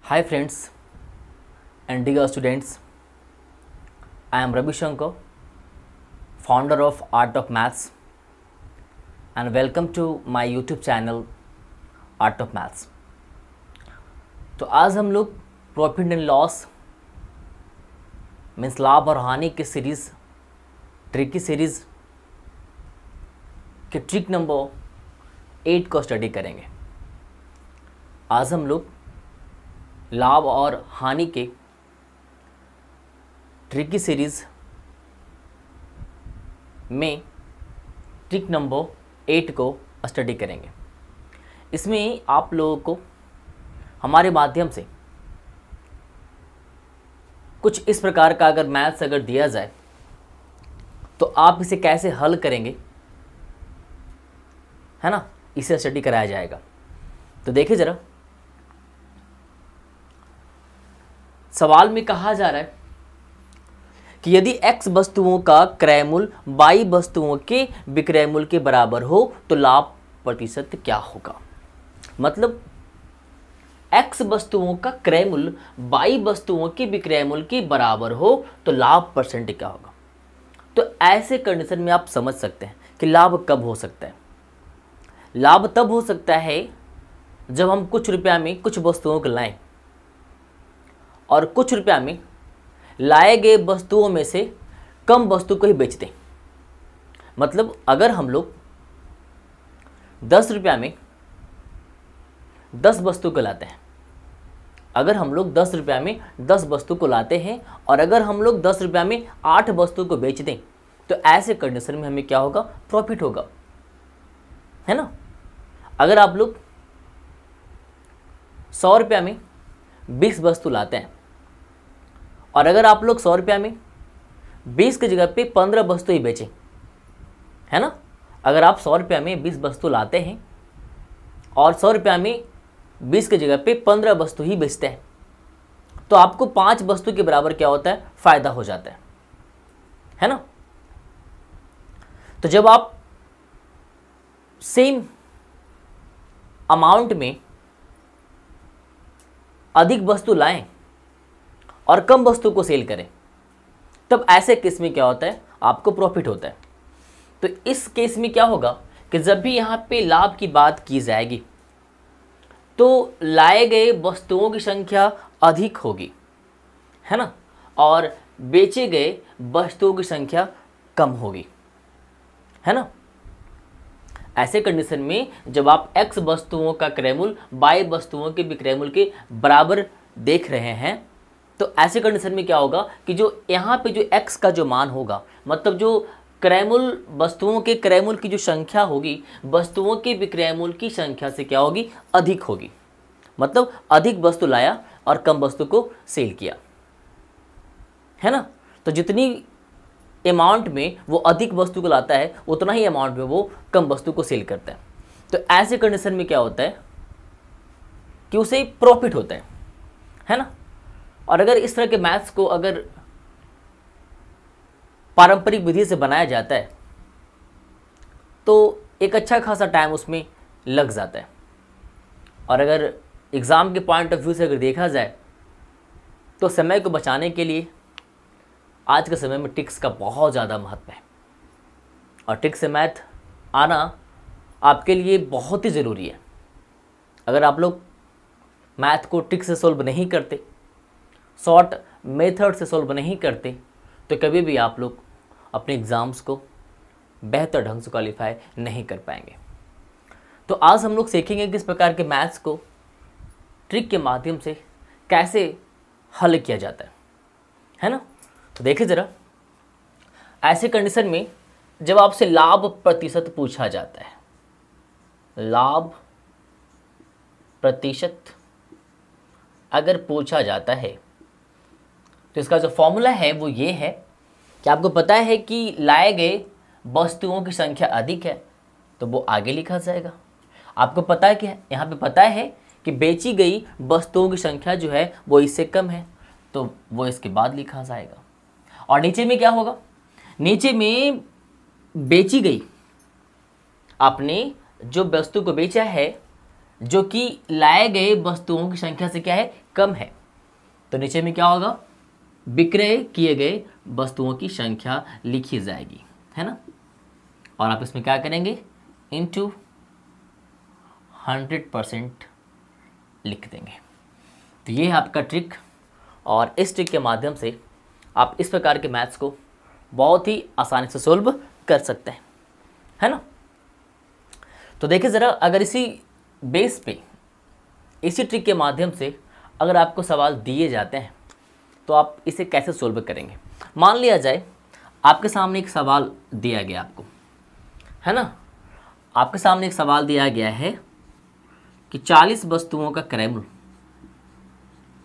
Hi friends and dear students, I am Ravi Shankar, founder of Art of Maths, and welcome to my YouTube channel Art of Maths। तो आज हम लोग profit and loss means लाभ और हानि की series trick series के trick number 8 को स्टडी करेंगे। आज हम लोग लाभ और हानि के ट्रिकी सीरीज़ में ट्रिक नंबर 8 को स्टडी करेंगे। इसमें आप लोगों को हमारे माध्यम से कुछ इस प्रकार का अगर मैथ्स अगर दिया जाए तो आप इसे कैसे हल करेंगे, है ना, इसे स्टडी कराया जाएगा। तो देखिए ज़रा, सवाल में कहा जा रहा है कि यदि x वस्तुओं का क्रय मूल्य y वस्तुओं के विक्रय मूल्य के बराबर हो तो लाभ प्रतिशत क्या होगा। मतलब x वस्तुओं का क्रय मूल्य y वस्तुओं के विक्रय मूल्य के बराबर हो तो लाभ परसेंट क्या होगा। तो ऐसे कंडीशन में आप समझ सकते हैं कि लाभ कब हो सकता है। लाभ तब हो सकता है जब हम कुछ रुपया में कुछ वस्तुओं को लाएं और कुछ रुपया में लाए गए वस्तुओं में से कम वस्तु को ही बेच दें। मतलब अगर हम लोग 10 रुपया में 10 वस्तु को लाते हैं, अगर हम लोग 10 रुपया में 10 वस्तु को लाते हैं और अगर हम लोग 10 रुपया में 8 वस्तु को बेच दें तो ऐसे कंडीशन में हमें क्या होगा, प्रॉफिट होगा, है ना। अगर आप लोग 100 रुपया में 20 वस्तु लाते हैं और अगर आप लोग 100 रुपया में 20 की जगह पे 15 वस्तु ही बेचें, है ना। अगर आप 100 रुपया में 20 वस्तु लाते हैं और 100 रुपया में 20 की जगह पे 15 वस्तु ही बेचते हैं तो आपको 5 वस्तु के बराबर क्या होता है, फायदा हो जाता है ना। तो जब आप सेम अमाउंट में अधिक वस्तु लाएं और कम वस्तु को सेल करें तब ऐसे केस में क्या होता है, आपको प्रॉफिट होता है। तो इस केस में क्या होगा कि जब भी यहाँ पे लाभ की बात की जाएगी तो लाए गए वस्तुओं की संख्या अधिक होगी, है ना, और बेचे गए वस्तुओं की संख्या कम होगी, है ना। ऐसे कंडीशन में जब आप x वस्तुओं का क्रय मूल्य y वस्तुओं के विक्रय मूल्य के बराबर देख रहे हैं तो ऐसे कंडीशन में क्या होगा कि जो यहाँ पे जो x का जो मान होगा, मतलब जो क्रय मूल्य वस्तुओं के क्रय मूल्य की जो संख्या होगी वस्तुओं के विक्रय मूल्य की संख्या से क्या होगी, अधिक होगी। मतलब अधिक वस्तु लाया और कम वस्तु को सेल किया, है ना। तो जितनी अमाउंट में वो अधिक वस्तु को लाता है उतना ही अमाउंट में वो कम वस्तु को सेल करता है। तो ऐसे कंडीशन में क्या होता है कि उसे प्रॉफिट होता है ना। और अगर इस तरह के मैथ्स को अगर पारंपरिक विधि से बनाया जाता है तो एक अच्छा खासा टाइम उसमें लग जाता है। और अगर एग्ज़ाम के पॉइंट ऑफ व्यू से अगर देखा जाए तो समय को बचाने के लिए आज के समय में ट्रिक्स का बहुत ज़्यादा महत्व है और ट्रिक्स से मैथ आना आपके लिए बहुत ही ज़रूरी है। अगर आप लोग मैथ को ट्रिक्स से सॉल्व नहीं करते, शॉर्ट मेथड से सॉल्व नहीं करते तो कभी भी आप लोग अपने एग्ज़ाम्स को बेहतर ढंग से क्वालिफाई नहीं कर पाएंगे। तो आज हम लोग सीखेंगे किस प्रकार के मैथ्स को ट्रिक के माध्यम से कैसे हल किया जाता है ना। तो देखिए ज़रा, ऐसे कंडीशन में जब आपसे लाभ प्रतिशत पूछा जाता है, लाभ प्रतिशत अगर पूछा जाता है तो इसका जो फॉर्मूला है वो ये है कि आपको पता है कि लाए गए वस्तुओं की संख्या अधिक है तो वो आगे लिखा जाएगा। आपको पता है कि यहाँ पे पता है कि बेची गई वस्तुओं की संख्या जो है वो इससे कम है तो वो इसके बाद लिखा जाएगा। और नीचे में क्या होगा, नीचे में बेची गई, आपने जो वस्तु को बेचा है जो कि लाए गए वस्तुओं की संख्या से क्या है, कम है तो नीचे में क्या होगा, विक्रय किए गए वस्तुओं की संख्या लिखी जाएगी, है ना। और आप इसमें क्या करेंगे, इनटू 100% लिख देंगे। तो ये है आपका ट्रिक, और इस ट्रिक के माध्यम से आप इस प्रकार के मैथ्स को बहुत ही आसानी से सोल्व कर सकते हैं, है ना। तो देखिए ज़रा, अगर इसी बेस पे, इसी ट्रिक के माध्यम से अगर आपको सवाल दिए जाते हैं तो आप इसे कैसे सोल्व करेंगे। मान लिया जाए आपके सामने एक सवाल दिया गया आपको, है ना, आपके सामने एक सवाल दिया गया है कि 40 वस्तुओं का क्रय मूल्य,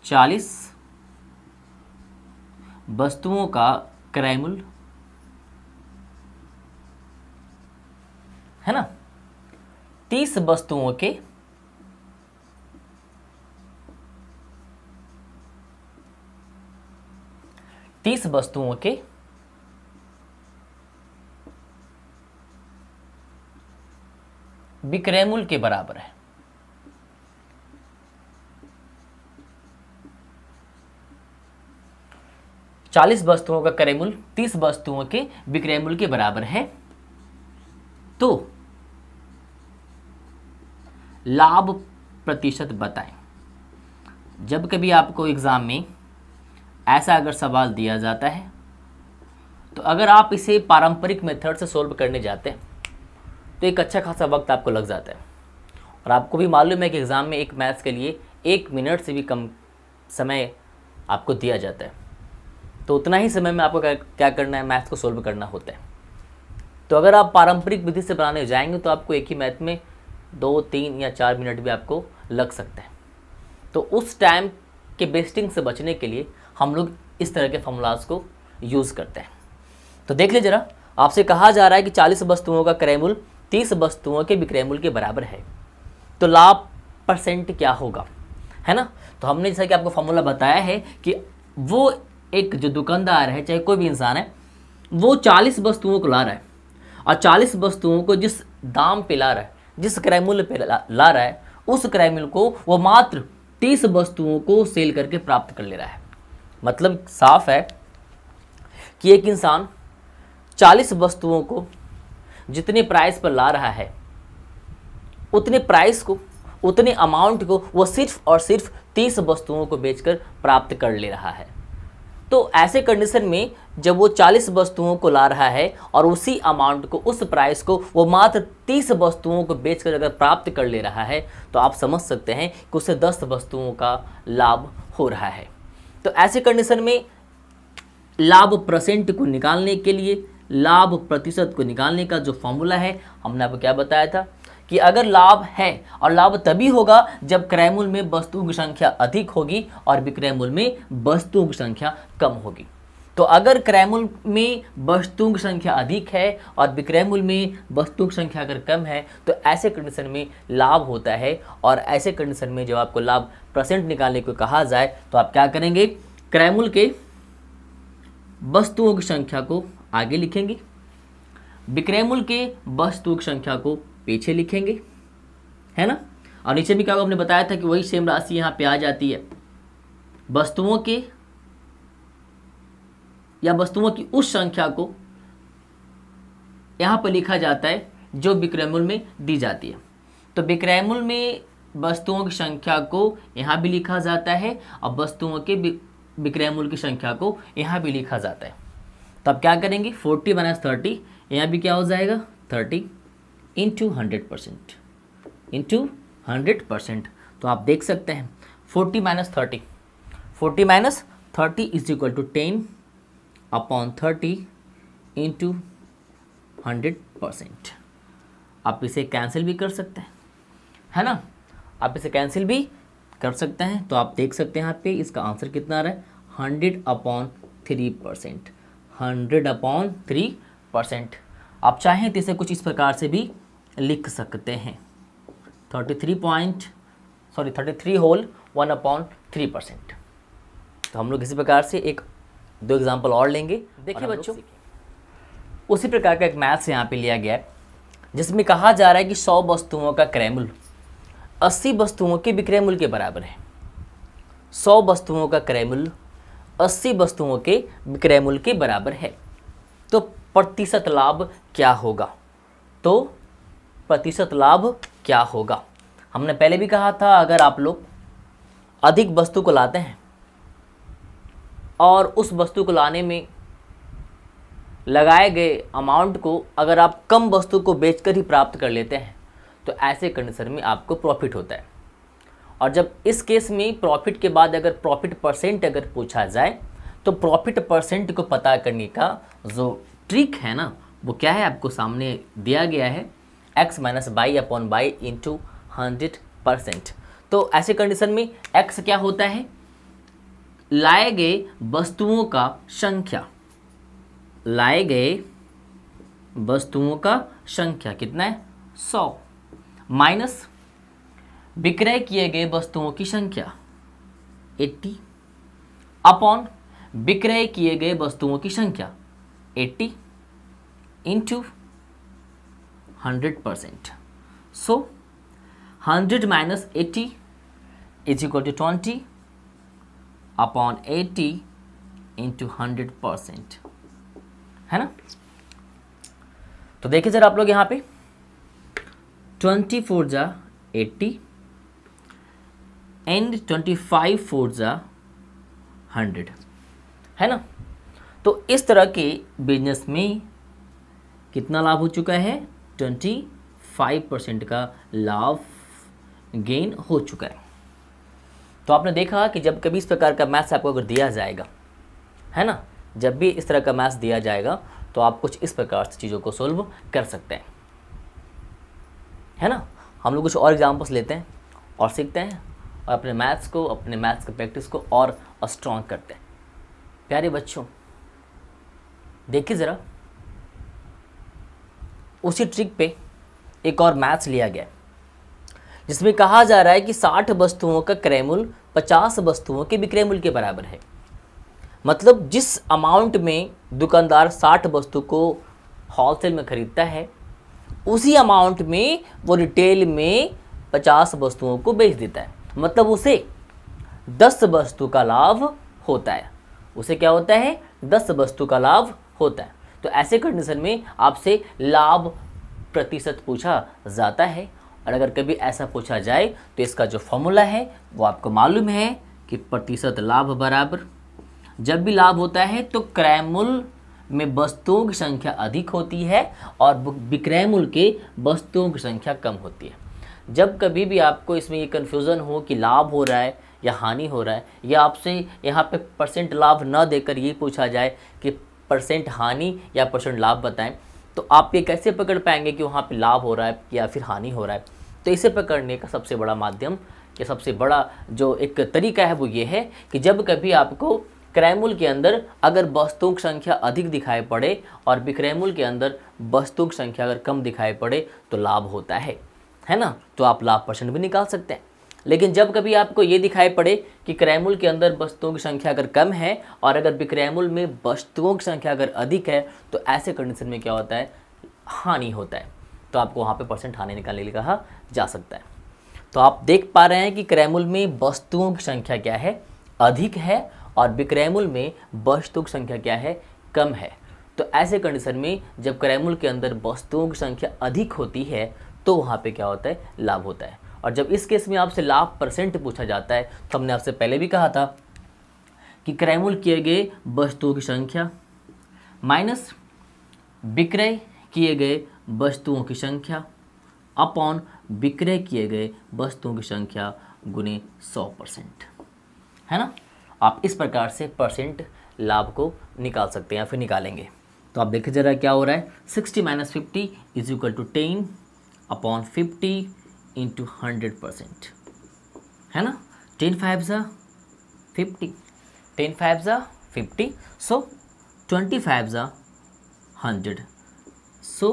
40 वस्तुओं का क्रय मूल्य, है ना, 30 वस्तुओं के विक्रय मूल्य के बराबर है। चालीस वस्तुओं का क्रय मूल्य 30 वस्तुओं के विक्रय मूल्य के बराबर है, तो लाभ प्रतिशत बताएं। जब कभी आपको एग्जाम में ऐसा अगर सवाल दिया जाता है तो अगर आप इसे पारंपरिक मेथड से सोल्व करने जाते हैं तो एक अच्छा खासा वक्त आपको लग जाता है, और आपको भी मालूम है कि एग्ज़ाम में एक मैथ्स के लिए 1 मिनट से भी कम समय आपको दिया जाता है, तो उतना ही समय में आपको क्या करना है, मैथ्स को सोल्व करना होता है। तो अगर आप पारंपरिक विधि से बनाने जाएंगे तो आपको एक ही मैथ में 2, 3 या 4 मिनट भी आपको लग सकता है। तो उस टाइम के वेस्टिंग से बचने के लिए हम लोग इस तरह के फॉर्मूलाज को यूज़ करते हैं। तो देख लीजिए जरा, आपसे कहा जा रहा है कि 40 वस्तुओं का क्रय मूल्य 30 वस्तुओं के विक्रय मूल्य के बराबर है, तो लाभ परसेंट क्या होगा, है ना। तो हमने जैसा कि आपको फॉर्मूला बताया है कि वो एक जो दुकानदार है, चाहे कोई भी इंसान है, वो 40 वस्तुओं को ला रहा है, और 40 वस्तुओं को जिस दाम पे ला रहा है, जिस क्रय मूल्य पे ला रहा है, उस क्रय मूल्य को वो मात्र 30 वस्तुओं को सेल करके प्राप्त कर ले रहा है। मतलब साफ है कि एक इंसान 40 वस्तुओं को जितने प्राइस पर ला रहा है, उतने प्राइस को, उतने अमाउंट को वो सिर्फ और सिर्फ 30 वस्तुओं को बेचकर प्राप्त कर ले रहा है। तो ऐसे कंडीशन में जब वो 40 वस्तुओं को ला रहा है और उसी अमाउंट को, उस प्राइस को वो मात्र 30 वस्तुओं को बेचकर अगर प्राप्त कर ले रहा है, तो आप समझ सकते हैं कि उसे 10 वस्तुओं का लाभ हो रहा है। तो ऐसे कंडीशन में लाभ परसेंट को निकालने के लिए, लाभ प्रतिशत को निकालने का जो फॉर्मूला है, हमने आपको क्या बताया था कि अगर लाभ है, और लाभ तभी होगा जब क्रय मूल्य में वस्तुओं की संख्या अधिक होगी और विक्रय मूल्य में वस्तुओं की संख्या कम होगी। तो अगर क्रय मूल्य में वस्तुओं की संख्या अधिक है और विक्रय मूल्य में वस्तुओं की संख्या अगर कम है, तो ऐसे कंडीशन में लाभ होता है। और ऐसे कंडीशन में जब आपको लाभ परसेंट निकालने को कहा जाए तो आप क्या करेंगे, क्रय मूल्य के वस्तुओं की संख्या को आगे लिखेंगे, विक्रय मूल्य के वस्तुओं की संख्या को पीछे लिखेंगे, है ना। और नीचे भी क्या हमने बताया था कि वही सेम राशि यहाँ पे आ जाती है, वस्तुओं के या वस्तुओं की उस संख्या को यहाँ पर लिखा जाता है जो विक्रय मूल्य में दी जाती है। तो विक्रय मूल्य में वस्तुओं की संख्या को यहाँ भी लिखा जाता है और वस्तुओं के विक्रय मूल्य की संख्या को यहाँ भी लिखा जाता है। तो अब क्या करेंगे, 40 - 30, यहाँ भी क्या हो जाएगा 30 इंटू 100%, इंटू 100%। तो आप देख सकते हैं 40 - 30, 40 - 30 इज इक्वल टू 10/30 इंटू 100%। आप इसे कैंसिल भी कर सकते हैं, है ना, आप इसे कैंसिल भी कर सकते हैं। तो आप देख सकते हैं यहाँ पे इसका आंसर कितना आ रहा है, 100/3%, 100/3%। आप चाहें तो इसे कुछ इस प्रकार से भी लिख सकते हैं, 33 होल 1/3%। तो हम लोग इसी प्रकार से 1-2 एग्जाम्पल और लेंगे। देखिए बच्चों, उसी प्रकार का एक मैथ्स यहाँ पे लिया गया है जिसमें कहा जा रहा है कि 100 वस्तुओं का क्रय मूल्य 80 वस्तुओं के विक्रय मूल्य के बराबर है। 100 वस्तुओं का क्रय मूल्य 80 वस्तुओं के विक्रय मूल्य के बराबर है, तो प्रतिशत लाभ क्या होगा? तो प्रतिशत लाभ क्या होगा? हमने पहले भी कहा था, अगर आप लोग अधिक वस्तु को लाते हैं और उस वस्तु को लाने में लगाए गए अमाउंट को अगर आप कम वस्तु को बेचकर ही प्राप्त कर लेते हैं, तो ऐसे कंडीशन में आपको प्रॉफिट होता है। और जब इस केस में प्रॉफिट के बाद अगर प्रॉफिट परसेंट अगर पूछा जाए, तो प्रॉफिट परसेंट को पता करने का जो ट्रिक है ना, वो क्या है, आपको सामने दिया गया है, x minus by upon by into 100%। तो ऐसे कंडीशन में x क्या होता है, लाए गए वस्तुओं का संख्या, लाए गए वस्तुओं का संख्या कितना है 100, माइनस विक्रय किए गए वस्तुओं की संख्या 80, अपॉन विक्रय किए गए वस्तुओं की संख्या 80 into 100%। So 100 minus 80 is equal to 20 upon 80 into 100%, है ना। तो देखिए जरा आप लोग यहाँ पे 24 जा 80 एंड 25 4 जा 100, है ना। तो इस तरह के बिजनेस में कितना लाभ हो चुका है, 25% का लाभ गेन हो चुका है। तो आपने देखा कि जब कभी इस प्रकार का मैथ्स आपको अगर दिया जाएगा, है ना, जब भी इस तरह का मैथ्स दिया जाएगा तो आप कुछ इस प्रकार से चीज़ों को सोल्व कर सकते हैं, है ना। हम लोग कुछ और एग्जाम्पल्स लेते हैं और सीखते हैं और अपने मैथ्स की प्रैक्टिस को और स्ट्रॉन्ग करते हैं। प्यारे बच्चों, देखिए ज़रा, उसी ट्रिक पे एक और मैथ्स लिया गया जिसमें कहा जा रहा है कि 60 वस्तुओं का क्रय मूल्य 50 वस्तुओं के विक्रय मूल्य के बराबर है। मतलब जिस अमाउंट में दुकानदार 60 वस्तु को होलसेल में खरीदता है, उसी अमाउंट में वो रिटेल में 50 वस्तुओं को बेच देता है। मतलब उसे 10 वस्तु का लाभ होता है। उसे क्या होता है, 10 वस्तु का लाभ होता है। तो ऐसे कंडीशन में आपसे लाभ प्रतिशत पूछा जाता है, और अगर कभी ऐसा पूछा जाए तो इसका जो फॉर्मूला है वो आपको मालूम है कि प्रतिशत लाभ बराबर, जब भी लाभ होता है तो क्रय मूल्य में वस्तुओं की संख्या अधिक होती है और विक्रय मूल्य के वस्तुओं की संख्या कम होती है। जब कभी भी आपको इसमें ये कन्फ्यूज़न हो कि लाभ हो रहा है या हानि हो रहा है, या आपसे यहाँ पे परसेंट लाभ न देकर ये पूछा जाए कि परसेंट हानि या परसेंट लाभ बताएं, तो आप ये कैसे पकड़ पाएंगे कि वहाँ पे लाभ हो रहा है या फिर हानि हो रहा है। तो इसे पकड़ने का सबसे बड़ा माध्यम या सबसे बड़ा जो एक तरीका है वो ये है कि जब कभी आपको क्रय मूल्य के अंदर अगर वस्तुओं की संख्या अधिक दिखाई पड़े और विक्रय मूल्य के अंदर वस्तुओं की संख्या अगर कम दिखाई पड़े तो लाभ होता है ना। तो आप लाभ परसेंट भी निकाल सकते हैं। लेकिन जब कभी आपको ये दिखाई पड़े कि क्रय मूल्य के अंदर वस्तुओं की संख्या अगर कम है और अगर विक्रय मूल्य में वस्तुओं की संख्या अगर अधिक है, तो ऐसे कंडीशन में क्या होता है, हानि होता है। तो आपको वहाँ पे परसेंट हानि निकालने के लिए कहा जा सकता है। तो आप देख पा रहे हैं कि क्रय मूल्य में वस्तुओं की संख्या क्या है, अधिक है, और विक्रय मूल्य में वस्तुओं की संख्या क्या है, कम है। तो ऐसे कंडीशन में जब क्रय मूल्य के अंदर वस्तुओं की संख्या अधिक होती है तो वहाँ पे क्या होता है, लाभ होता है। और जब इस केस में आपसे लाभ परसेंट पूछा जाता है तो हमने आपसे पहले भी कहा था कि क्रय मूल्य किए गए वस्तुओं की संख्या माइनस विक्रय किए गए वस्तुओं की संख्या अपॉन विक्रय किए गए वस्तुओं की संख्या गुने 100%, है ना। आप इस प्रकार से परसेंट लाभ को निकाल सकते हैं या फिर निकालेंगे। तो आप देखिए जरा क्या हो रहा है, 60 minus 50 is equal to 10 upon 50 into 100%, है ना। 10 5 जा 50, 10 5 जा 50, सो 25 जा 100, सो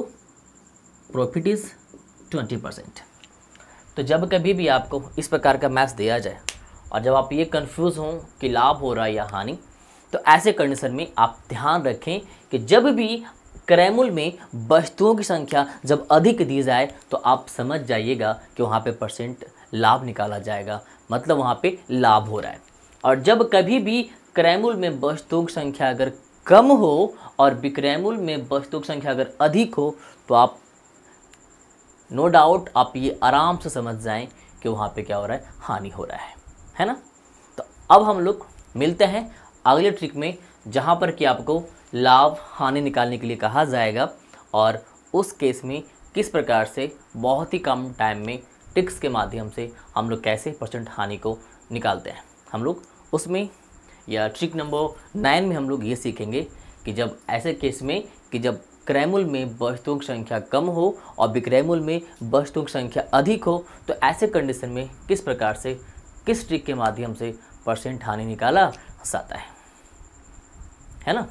प्रॉफिट इज 20%। तो जब कभी भी आपको इस प्रकार का मैथ्स दिया जाए और जब आप ये कंफ्यूज हों कि लाभ हो रहा है या हानि, तो ऐसे कंडीशन में आप ध्यान रखें कि जब भी क्रय मूल्य में वस्तुओं की संख्या जब अधिक दी जाए तो आप समझ जाइएगा कि वहाँ पे परसेंट लाभ निकाला जाएगा, मतलब वहाँ पे लाभ हो रहा है। और जब कभी भी क्रैमुल में वस्तुओं की संख्या अगर कम हो और विक्रैमुल में वस्तुओं की संख्या अगर अधिक हो तो आप नो डाउट आप ये आराम से समझ जाएं कि वहाँ पे क्या हो रहा है, हानि हो रहा है ना। तो अब हम लोग मिलते हैं अगले ट्रिक में, जहाँ पर कि आपको लाभ हानि निकालने के लिए कहा जाएगा और उस केस में किस प्रकार से बहुत ही कम टाइम में ट्रिक्स के माध्यम से हम लोग कैसे परसेंट हानि को निकालते हैं। हम लोग उसमें या ट्रिक नंबर 9 में हम लोग ये सीखेंगे कि जब ऐसे केस में कि जब क्रैमुल में वस्तुओं की संख्या कम हो और विक्रैमुल में वस्तुओं की संख्या अधिक हो तो ऐसे कंडीशन में किस प्रकार से, किस ट्रिक के माध्यम से परसेंट हानि निकाला जाता है ना।